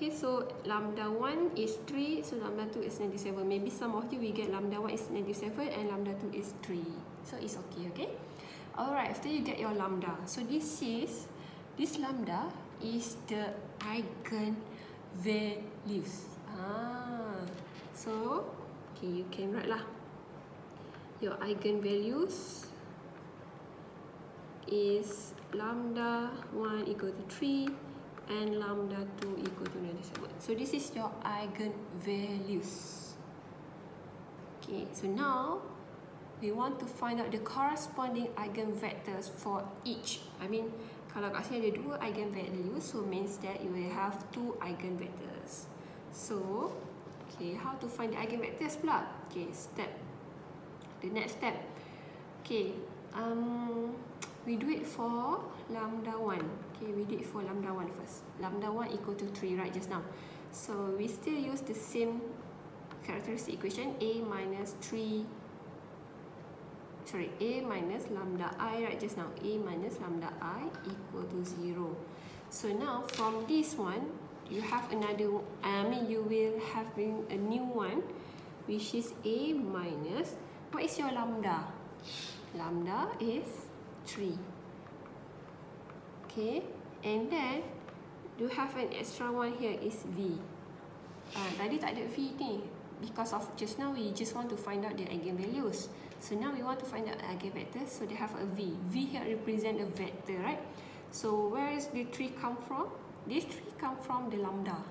Okay, so lambda 1 is 3, so lambda 2 is 97. Maybe some of you will get lambda 1 is 97 and lambda 2 is 3. So it's okay, okay? Alright, after you get your lambda, so this lambda is the eigenvalues. So, okay, you can write lah. Your eigenvalues is lambda 1 equal to 3 and lambda 2 equal to 97. So this is your eigenvalues. Okay, so now we want to find out the corresponding eigenvectors for each. I mean, kalau kat sini ada 2 eigenvalues, so means that you will have 2 eigenvectors. So, okay, how to find the eigenvectors pula? Okay, the next step. Okay, we do it for lambda 1. Okay, we do it for lambda 1 first. Lambda 1 equal to 3, right, just now. So, we still use the same characteristic equation, A minus lambda I, right, just now. A minus lambda I equal to 0. So, now, from this one, you have another, you will have a new one, which is A minus, what is your lambda? Lambda is 3. Okay, and then you have an extra one here is V. Tadi tak ada V ni because of just now we just want to find out the eigenvalues. So now we want to find out eigenvectors, so they have a V. V here represent a vector, right? So where is the 3 come from? This 3 come from the lambda.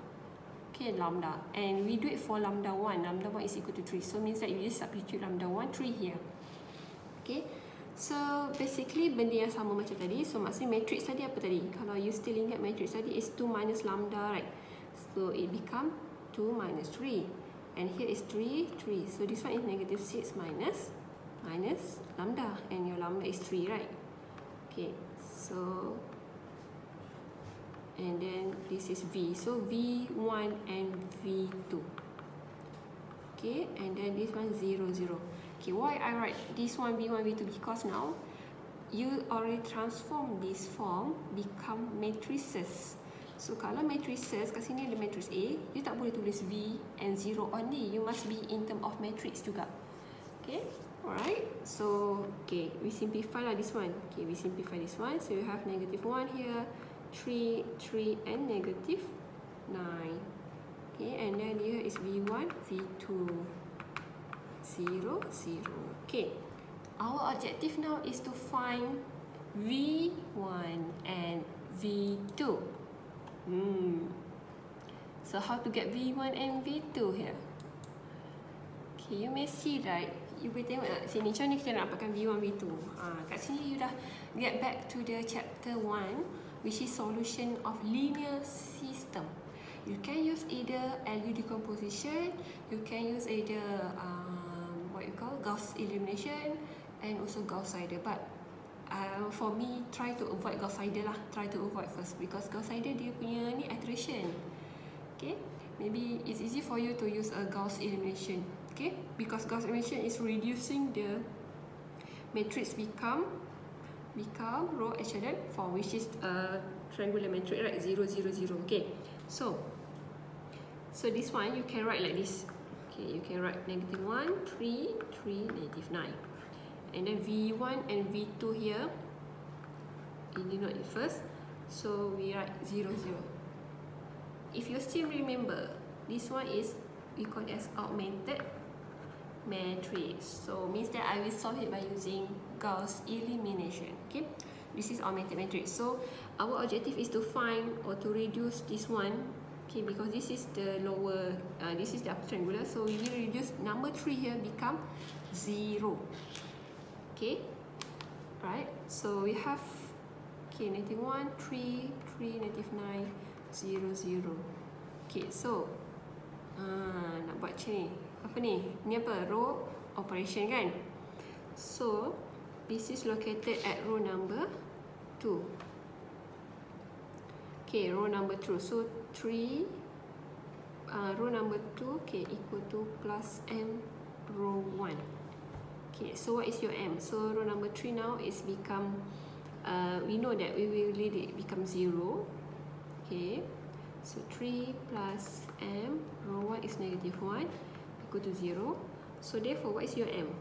Okay, lambda. And we do it for lambda 1. Lambda 1 is equal to 3. So means that you just substitute lambda 1, 3 here. Okay. So basically benda yang sama macam tadi. So maksudnya matrix tadi apa tadi? Kalau you still ingat matrix tadi is 2 minus lambda, right? So it become 2 minus 3. And here is 3, 3. So this one is negative 6 minus lambda. And your lambda is 3, right? Okay. So, and then this is V. So V1 and V2. Okay. And then this one 0, 0. Okay, why I write this one V1, V2? Because now you already transform this form become matrices. So kalau matrices, kat sini ada matrix A, you tak boleh tulis V and 0 only. You must be in term of matrix juga. Okay, alright. So, okay, we simplify lah this one. Okay, we simplify this one. So you have negative 1 here, 3, 3 and negative 9. Okay, and then here is V1, V2. 0, 0. Okay, our objective now is to find V1 and V2. So how to get V1 and V2 here? Okay, you may see, right? You boleh tengok tak sini, macam ni kita nak dapatkan V1, V2. Kat sini you dah get back to the chapter 1, which is solution of linear system. You can use either LU decomposition, you can use either Gauss elimination and also Gauss-Seidel, but for me try to avoid Gauss-Seidel lah, try to avoid first because Gauss-Seidel dia punya ni iteration. Okay, maybe it's easy for you to use a Gauss elimination. Okay, because Gauss elimination is reducing the matrix become row echelon form, which is a triangular matrix, right? 0, 0, 0. Okay, so this one you can write like this. Okay, you can write negative 1, 3, 3, negative 9. And then V1 and V2 here, you denote it first. So we write 0, 0. If you still remember, this one is, we call it as augmented matrix. So means that I will solve it by using Gauss elimination. Okay, this is augmented matrix. So our objective is to find or to reduce this one. Okay, because this is the lower, this is the upper triangular, so we will reduce number 3 here become 0. Okay, right? So we have, okay, negative 1, 3, 3, negative 9, 0, 0. Okay, so nak buat macam ni. Apa ni? Ni apa? Row operation kan? So this is located at row number 2. Okay, row number 2. So 3, row number 2, okay, equal to plus M row 1. Okay, so what is your M? So row number 3 now is become, we know that we will let it become 0. Okay, so 3 3 plus m, row 1 is negative 1, equal to 0. So therefore, what is your m?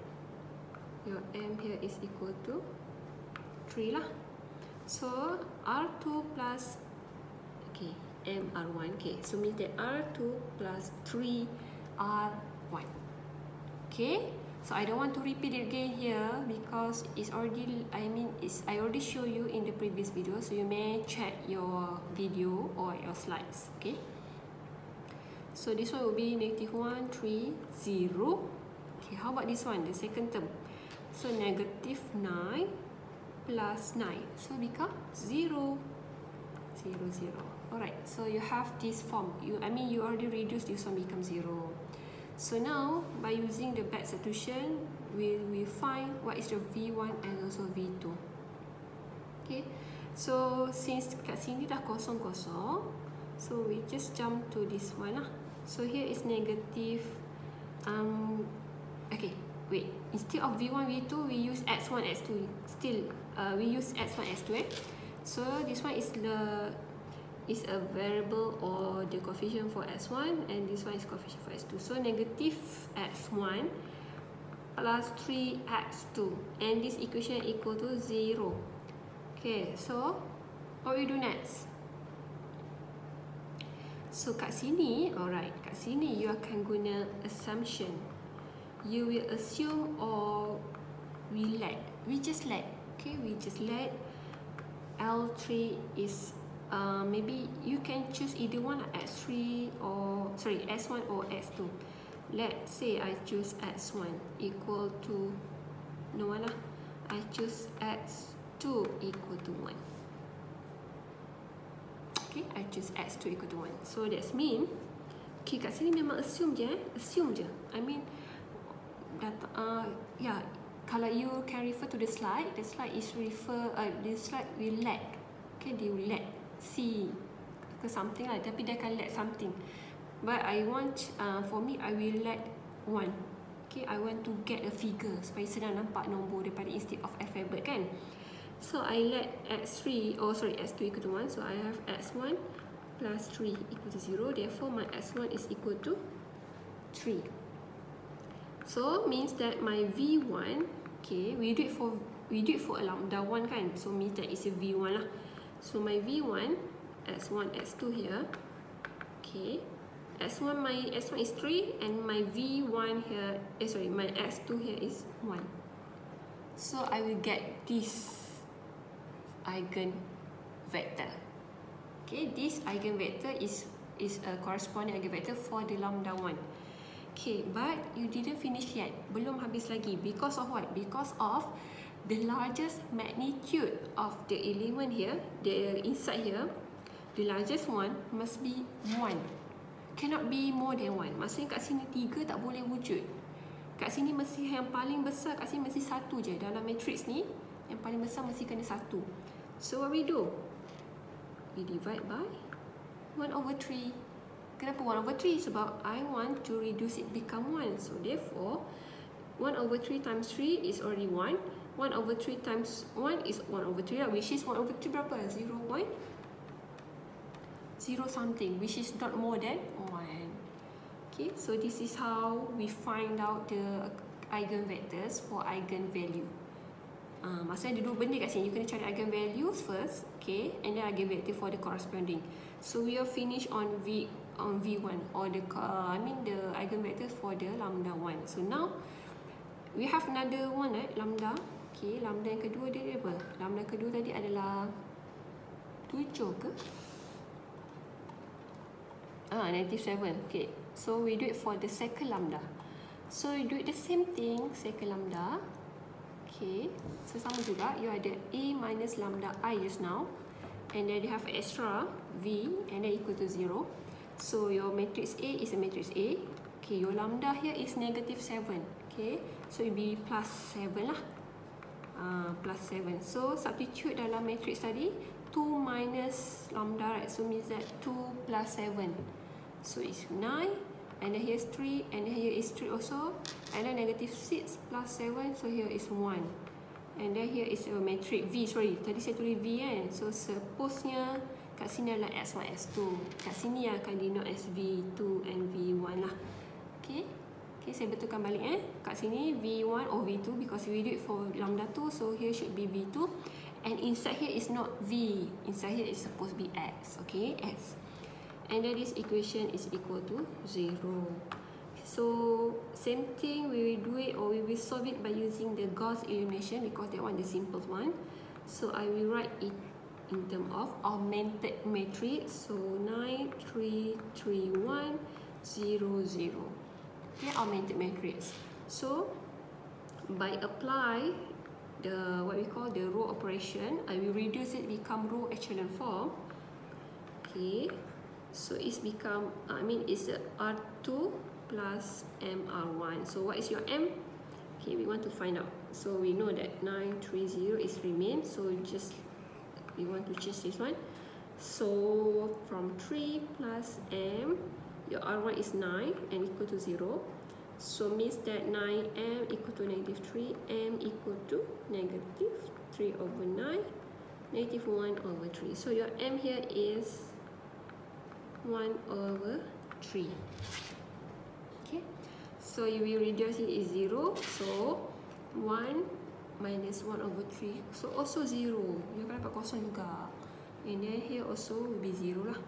Your m here is equal to 3 lah. So R2 plus, okay, m R1, okay, so means that R2 plus 3 R1. Okay, so I don't want to repeat it again here because it's already, I already show you in the previous video, so you may check your video or your slides. Okay, so this one will be negative 1, 3, 0. Okay, how about this one, the second term? So negative 9 plus 9, so become 0, 0, 0. Alright, so you have this form. You already reduced this one, become 0. So now, by using the back substitution, we find what is the V1 and also V2. Okay, so since kat sini dah kosong-kosong, so we just jump to this one lah. So here is negative, okay, wait, instead of V1, V2, we use X1, X2. Still, we use X1, X2. So this one is a variable or the coefficient for x1, and this one is coefficient for x2. So negative x1 plus 3x2, and this equation equal to 0. Okay, so what we do next? So kat sini, alright, kat sini you akan guna assumption. You will assume or we just let, okay, we just let L3 is maybe you can choose either one, x3 or sorry x1 or x2. Let's say I choose x1 equal to no one lah. I choose x2 equal to 1. Okay, I choose x2 equal to 1. So that's mean, okay, kat sini memang assume je, yeah. Kalau you can refer to the slide is the slide will let, okay, they will let see ke something lah, tapi dia akan let something. But I want, for me, I will let 1. Okay, I want to get a figure supaya senang nampak nombor daripada instead of alphabet kan. So I let x3, x2 equal to 1. So I have x1 plus 3 equal to 0. Therefore, my x1 is equal to 3. So means that my V1, okay, we do it for a lambda 1 kan. So means that it's a V1 lah. So my V1, x1, x2 here, okay, my x1 is 3 and my V1 here, my x2 here is 1. So I will get this eigenvector. Okay, this eigenvector is a corresponding eigenvector for the lambda 1. Okay, but you didn't finish yet. Belum habis lagi. Because of what? Because of the largest magnitude of the element here, the inside here, the largest one must be 1. Cannot be more than 1. Maksudnya kat sini 3 tak boleh wujud. Kat sini mesti yang paling besar, kat sini mesti 1 je. Dalam matrix ni, yang paling besar mesti kena 1. So what we do? We divide by 1/3. Kenapa 1/3? Sebab I want to reduce it become 1. So therefore, 1/3 times 3 is already 1. 1/3 times 1 is 1/3 lah, which is 1/3 berapa? 0.0 something, which is not more than 1. Okay, so this is how we find out the eigenvectors for eigenvalue. Maksudnya ada dua benda kat sini. You kena cari eigenvalues first, okay, and then eigenvector for the corresponding. So we are finished on V1 or the the eigenvectors for the lambda 1. So now we have another one, lambda. Okay, lambda yang kedua dia apa? Lambda kedua tadi adalah 7 ke? Negative 7. Okay, so we do it for the second lambda. So you do it the same thing, second lambda. Okay, so sama juga. You ada A minus lambda I just now, and then you have extra V, and then equal to 0. So your matrix A is a matrix A. Okay, your lambda here is negative 7. Okay, so it be plus 7 lah. Plus 7. So substitute dalam matrix tadi, 2 minus lambda, right? So means that 2 plus 7. So it's 9, and then here's 3, and then here is 3 also, and then negative 6 plus 7, so here is 1. And then here is a matrix V, sorry, tadi saya tulis V kan. So supposednya kat sini adalah S1, S2. Kat sini akan denote as V2 and V1 lah. Okay. Okay, saya betulkan balik Kat sini V1 or V2 because we do it for lambda 2. So here should be V2. And inside here is not V. Inside here is supposed to be X. Okay, X. And then this equation is equal to 0. So same thing, we will do it or we will solve it by using the Gauss elimination because that one the simplest one. So I will write it in terms of augmented matrix. So 9, 3, 3, 1, 0, 0. Okay, augmented matrix. So by apply the what we call the row operation, I will reduce it become row echelon form. Okay, so it's become it's the R2 plus MR1. So what is your M? Okay, we want to find out. So we know that 930 is remain. So we want to change this one. So from 3 plus M, your R1 is 9 and equal to 0. So means that 9M equal to negative 3, M equal to negative 3 over 9, negative 1 over 3. So your M here is 1 over 3. Okay, so you will reduce it is 0. So 1 minus 1 over 3. So also 0. You akan dapat kosong juga. And then here also will be 0 lah.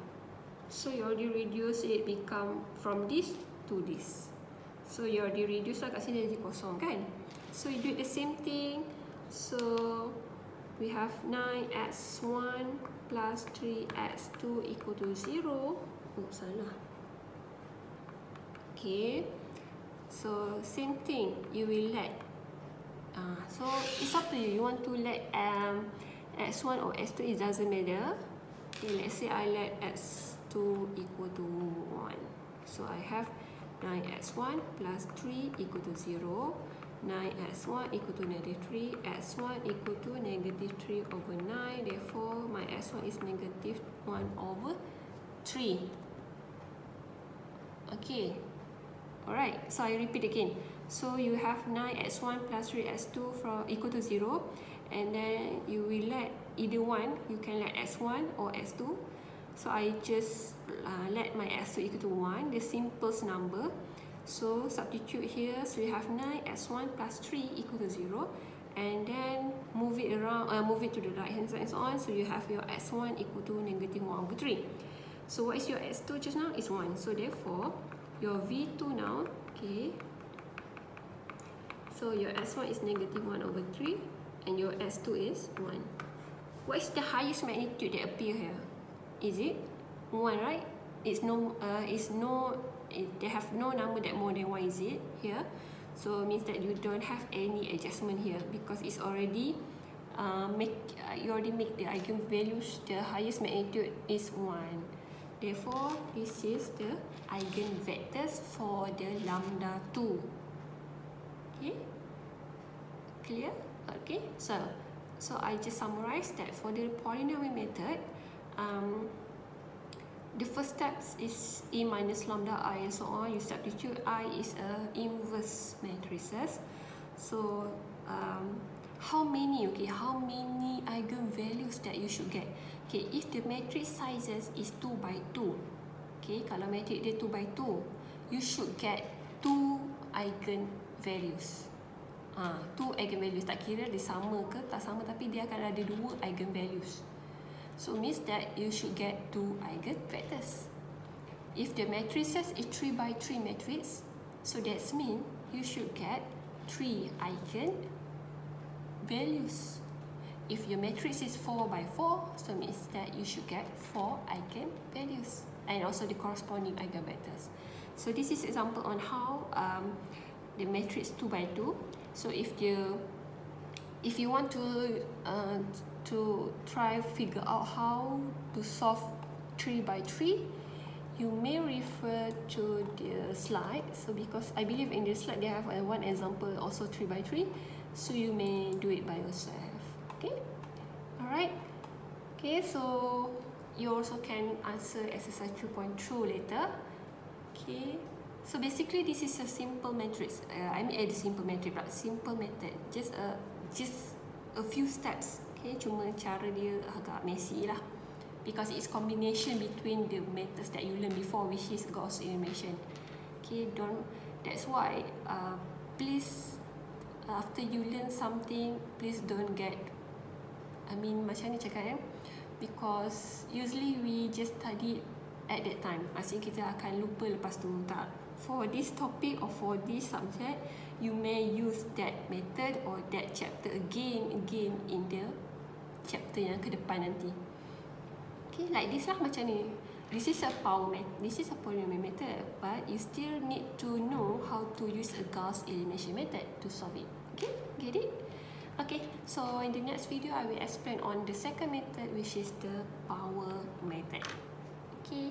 So you already reduce it become from this to this. So you already reduce lah kat sini jadi kosong kan. So you do the same thing. So we have 9x1 plus 3x2 equal to 0. Oh, salah. Okay. So same thing. You will let. So it's up to you. You want to let x1 or x2. It doesn't matter. Okay, let's say I let x2 equal to 1. So I have 9x1 plus 3 equal to 0. 9x1 equal to negative 3. x1 equal to negative 3 over 9. Therefore, my x1 is negative 1 over 3. Okay. Alright, so I repeat again. So you have 9x1 plus 3x2 from equal to 0. And then you will let either one. You can let x1 or x2. So I just let my x2 equal to 1, the simplest number. So substitute here. So you have 9x1 plus 3 equal to 0. And then move it around, move it to the right hand side and so on. So you have your x1 equal to negative 1 over 3. So what is your x2 just now? Is 1. So therefore, your V2 now, okay. So your s1 is negative 1 over 3. And your s2 is 1. What is the highest magnitude that appear here? Is it 1, right? They have no number that more than 1, is it here? So it means that you don't have any adjustment here because it's already you already make the eigenvalues. The highest magnitude is 1. Therefore, this is the eigenvectors for the lambda 2. Okay, clear? Okay, so I just summarize that for the polynomial method. The first steps is E minus lambda I and so on. You substitute I is a inverse matrices. So how many eigenvalues that you should get? Okay, if the matrix sizes is 2 by 2, okay, kalau matrix dia 2 by 2, you should get 2 eigenvalues. 2 eigenvalues, tak kira dia sama ke tak sama, tapi dia akan ada 2 eigenvalues. So means that you should get 2 eigenvectors. If the matrices is 3 by 3 matrix, so that means you should get 3 eigenvalues. If your matrix is 4 by 4, so means that you should get 4 eigenvalues and also the corresponding eigenvectors. So this is example on how the matrix 2 by 2. So if you want to try figure out how to solve 3 by 3, you may refer to the slide. So because I believe in the slide they have one example also 3 by 3, so you may do it by yourself. Okay, alright. Okay, so you also can answer exercise 3.2 later. Okay, so basically this is a simple matrix. The simple matrix, but simple method. Just a few steps. Okay, cuma cara dia agak messy lah. because it's combination between the methods that you learned before, which is Gauss elimination. Okay, that's why please, after you learn something, please don't get, macam ni cakap because usually we just study at that time. Maksudnya kita akan lupa lepas tu. Tak. For this topic or for this subject, you may use that method or that chapter again in the chapter yang ke depan nanti. Okay, like this lah macam ni. This is a polynomial method, but you still need to know how to use a Gauss elimination method to solve it. Okay, get it? Okay, so in the next video, I will explain on the second method, which is the power method. Okay.